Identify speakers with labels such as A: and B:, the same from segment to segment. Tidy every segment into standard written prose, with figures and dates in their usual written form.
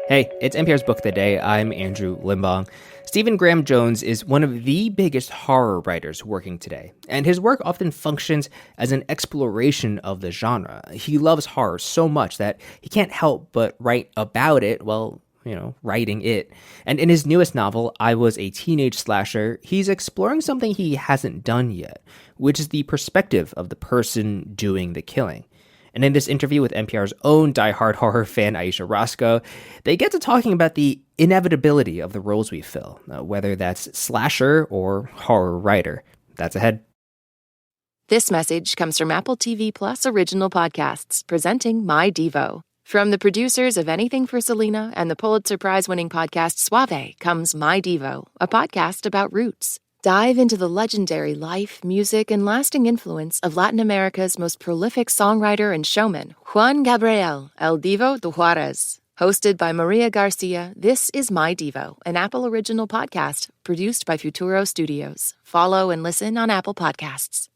A: Hey, it's NPR's Book of the Day. I'm Andrew Limbong. Stephen Graham Jones is one of the biggest horror writers working today, and his work often functions as an exploration of the genre. He loves horror so much that he can't help but write about it while, writing it. And in his newest novel, I Was a Teenage Slasher, he's exploring something he hasn't done yet, which is the perspective of the person doing the killing. And in this interview with NPR's own diehard horror fan, Ayesha Rascoe, they get to talking about the inevitability of the roles we fill, whether that's slasher or horror writer. That's ahead.
B: This message comes from Apple TV Plus Original Podcasts, presenting My Devo. From the producers of Anything for Selena and the Pulitzer Prize-winning podcast Suave comes My Devo, a podcast about roots. Dive into the legendary life, music, and lasting influence of Latin America's most prolific songwriter and showman, Juan Gabriel, El Divo de Juarez. Hosted by Maria Garcia, this is My Devo, an Apple original podcast produced by Futuro Studios. Follow and listen on Apple Podcasts.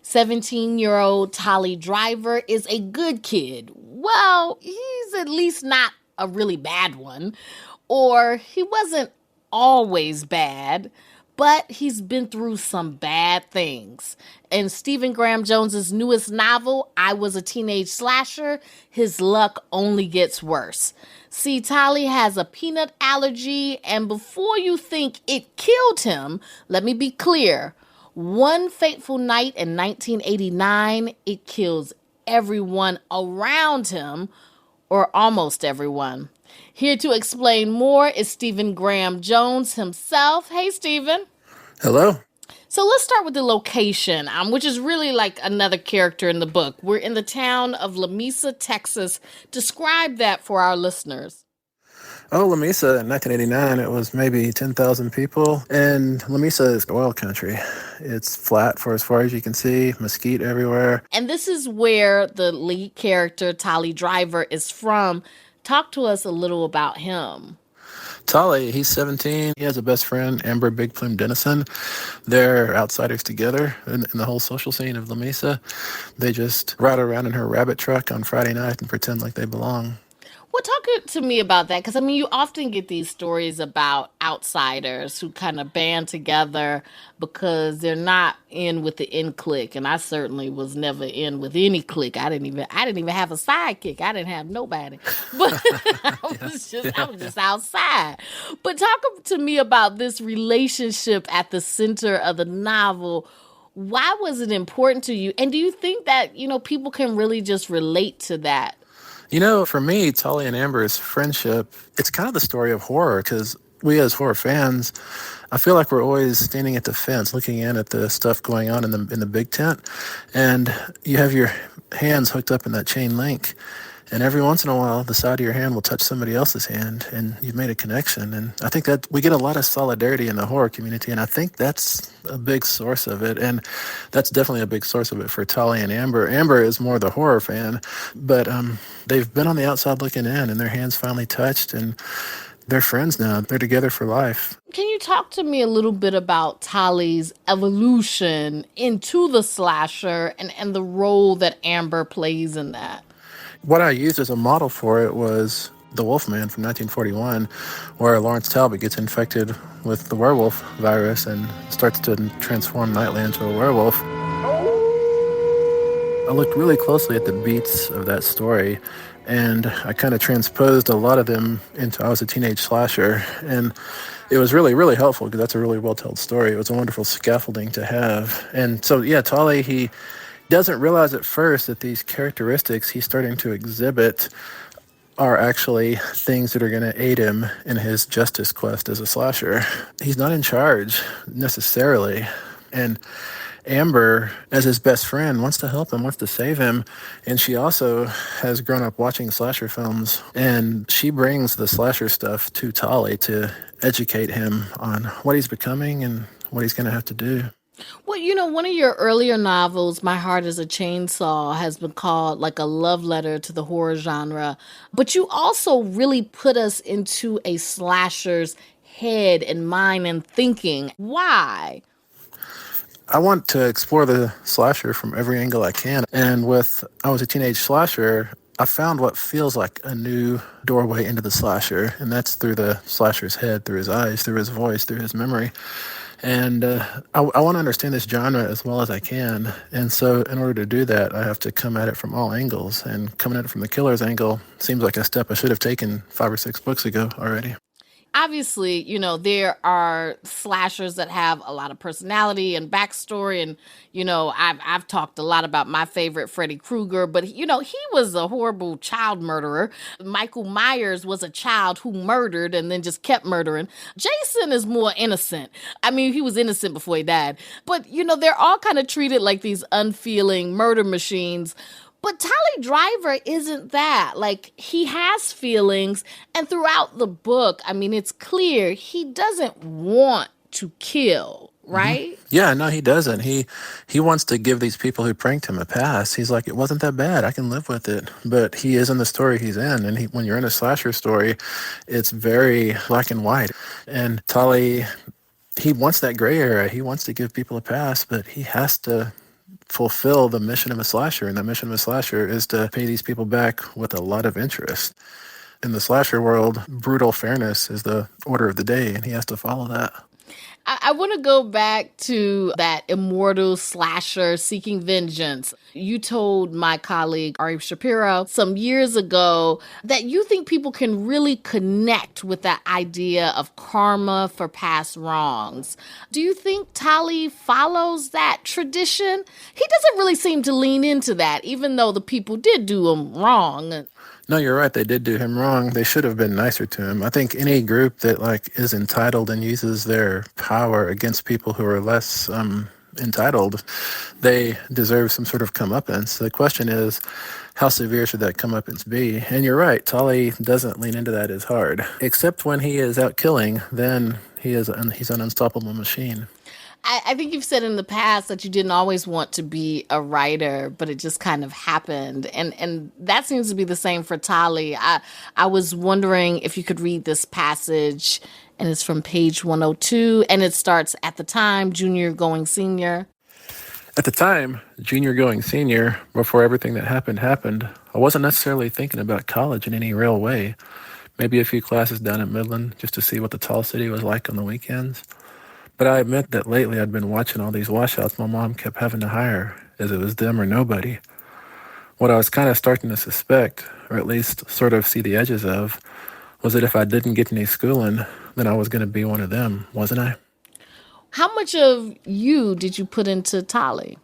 C: 17-year-old Tolly Driver is a good kid. Well, he's at least not a really bad one. Or he wasn't always bad, but he's been through some bad things. In Stephen Graham Jones's newest novel, I Was a Teenage Slasher, his luck only gets worse. See, Tolly has a peanut allergy, and before you think it killed him, let me be clear. One fateful night in 1989, it kills everyone around him, or almost everyone. Here to explain more is Stephen Graham Jones himself. Hey, Stephen.
D: Hello.
C: So let's start with the location, which is really like another character in the book. We're in the town of Lamesa, Texas. Describe that for our listeners.
D: Oh, Lamesa in 1989, it was maybe 10,000 people. And Lamesa is oil country. It's flat for as far as you can see, mesquite everywhere.
C: And this is where the lead character, Tolly Driver, is from. Talk to us a little about him.
D: Tolly, he's 17. He has a best friend, Amber Big Plume Dennison. They're outsiders together in the whole social scene of Lamesa. They just ride around in her rabbit truck on Friday night and pretend like they belong.
C: Well, talk to me about that, because, you often get these stories about outsiders who kind of band together because they're not in with the in clique, and I certainly was never in with any clique. I didn't even have a sidekick. I didn't have nobody, but I was just outside. But talk to me about this relationship at the center of the novel. Why was it important to you, and do you think that people can really just relate to that?
D: For me, Tolly and Amber's friendship, it's kind of the story of horror, because we as horror fans, I feel like we're always standing at the fence looking in at the stuff going on in the big tent, and you have your hands hooked up in that chain link, and every once in a while, the side of your hand will touch somebody else's hand, and you've made a connection. And I think that we get a lot of solidarity in the horror community, and I think that's a big source of it. And that's definitely a big source of it for Tolly and Amber. Amber is more the horror fan, but they've been on the outside looking in, and their hands finally touched, and they're friends now. They're together for life.
C: Can you talk to me a little bit about Tolly's evolution into the slasher and the role that Amber plays in that?
D: What I used as a model for it was The Wolfman from 1941, where Lawrence Talbot gets infected with the werewolf virus and starts to transform Knightley into a werewolf. I looked really closely at the beats of that story, and I kind of transposed a lot of them into I Was a Teenage Slasher, and it was really, really helpful because that's a really well-told story. It was a wonderful scaffolding to have. And so, yeah, Tolly, he doesn't realize at first that these characteristics he's starting to exhibit are actually things that are going to aid him in his justice quest as a slasher. He's not in charge necessarily. And Amber, as his best friend, wants to help him, wants to save him. And she also has grown up watching slasher films. And she brings the slasher stuff to Tolly to educate him on what he's becoming and what he's going to have to do.
C: Well, one of your earlier novels, My Heart is a Chainsaw, has been called like a love letter to the horror genre. But you also really put us into a slasher's head and mind and thinking. Why?
D: I want to explore the slasher from every angle I can. And with I Was a Teenage Slasher, I found what feels like a new doorway into the slasher, and that's through the slasher's head, through his eyes, through his voice, through his memory. And I want to understand this genre as well as I can. And so in order to do that, I have to come at it from all angles. And coming at it from the killer's angle seems like a step I should have taken 5 or 6 books ago already.
C: Obviously, there are slashers that have a lot of personality and backstory. And, I've talked a lot about my favorite, Freddy Krueger, but, he was a horrible child murderer. Michael Myers was a child who murdered and then just kept murdering. Jason is more innocent. I mean, he was innocent before he died. But, they're all kind of treated like these unfeeling murder machines. But Tally Driver isn't that. Like, he has feelings, and throughout the book, I mean, it's clear he doesn't want to kill, right?
D: Mm-hmm. Yeah, no, he doesn't. He wants to give these people who pranked him a pass. He's like, it wasn't that bad. I can live with it. But he is in the story he's in, and when you're in a slasher story, it's very black and white. And Tally, he wants that gray area. He wants to give people a pass, but he has to fulfill the mission of a slasher, and the mission of a slasher is to pay these people back with a lot of interest. In the slasher world, brutal fairness is the order of the day, and he has to follow that.
C: I want to go back to that immortal slasher seeking vengeance. You told my colleague, Ari Shapiro, some years ago that you think people can really connect with that idea of karma for past wrongs. Do you think Tally follows that tradition? He doesn't really seem to lean into that, even though the people did do him wrong.
D: No, you're right. They did do him wrong. They should have been nicer to him. I think any group that is entitled and uses their power against people who are less entitled, they deserve some sort of comeuppance. The question is, how severe should that comeuppance be? And you're right. Tully doesn't lean into that as hard, except when he is out killing. Then he's an unstoppable machine.
C: I think you've said in the past that you didn't always want to be a writer, but it just kind of happened. And that seems to be the same for Tally. I was wondering if you could read this passage, and it's from page 102, and it starts, "At the time, junior going senior."
D: At the time, junior going senior, before everything that happened, I wasn't necessarily thinking about college in any real way. Maybe a few classes down at Midland just to see what the tall city was like on the weekends. But I admit that lately I'd been watching all these washouts my mom kept having to hire, as it was them or nobody. What I was kind of starting to suspect, or at least sort of see the edges of, was that if I didn't get any schooling, then I was going to be one of them, wasn't I?
C: How much of you did you put into Tally?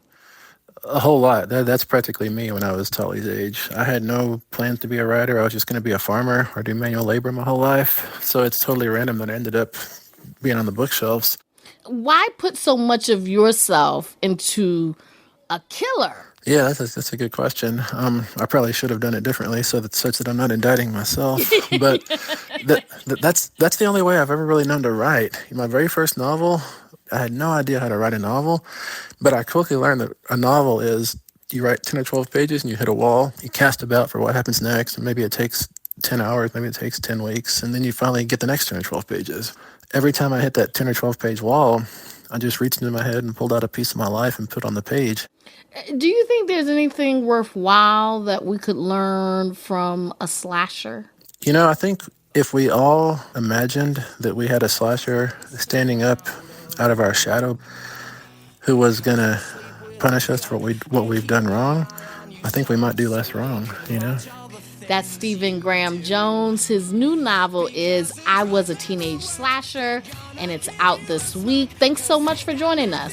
D: A whole lot. That's practically me when I was Tully's age. I had no plans to be a writer. I was just going to be a farmer or do manual labor my whole life. So it's totally random that I ended up being on the bookshelves.
C: Why put so much of yourself into a killer?
D: Yeah, that's a good question. I probably should have done it differently such that I'm not indicting myself. But that's the only way I've ever really known to write. My very first novel, I had no idea how to write a novel, but I quickly learned that a novel is you write 10 or 12 pages and you hit a wall. You cast about for what happens next, and maybe it takes 10 hours, maybe it takes 10 weeks, and then you finally get the next 10 or 12 pages. Every time I hit that 10 or 12 page wall, I just reached into my head and pulled out a piece of my life and put on the page.
C: Do you think there's anything worthwhile that we could learn from a slasher?
D: I think if we all imagined that we had a slasher standing up out of our shadow who was going to punish us for what we've done wrong, I think we might do less wrong,
C: That's Stephen Graham Jones. His new novel is I Was a Teenage Slasher, and it's out this week. Thanks so much for joining us.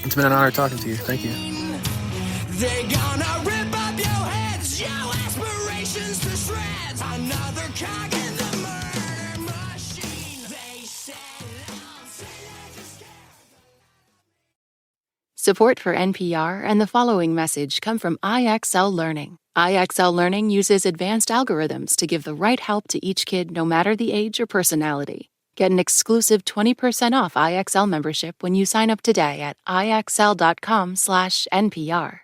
D: It's been an honor talking to you. Thank you.
E: They gonna rip up your heads, your aspirations to shreds. Another cog in the murder machine. They said,
B: Support for NPR and the following message come from IXL Learning. IXL Learning uses advanced algorithms to give the right help to each kid, no matter the age or personality. Get an exclusive 20% off IXL membership when you sign up today at IXL.com/NPR.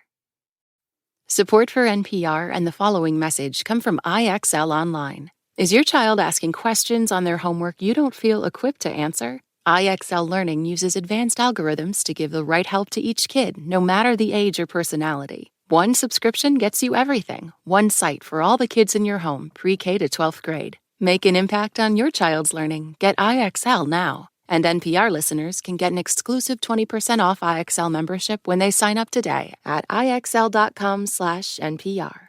B: Support for NPR and the following message come from IXL Online. Is your child asking questions on their homework you don't feel equipped to answer? IXL Learning uses advanced algorithms to give the right help to each kid, no matter the age or personality. One subscription gets you everything. One site for all the kids in your home, pre-K to 12th grade. Make an impact on your child's learning. Get IXL now. And NPR listeners can get an exclusive 20% off IXL membership when they sign up today at IXL.com/NPR.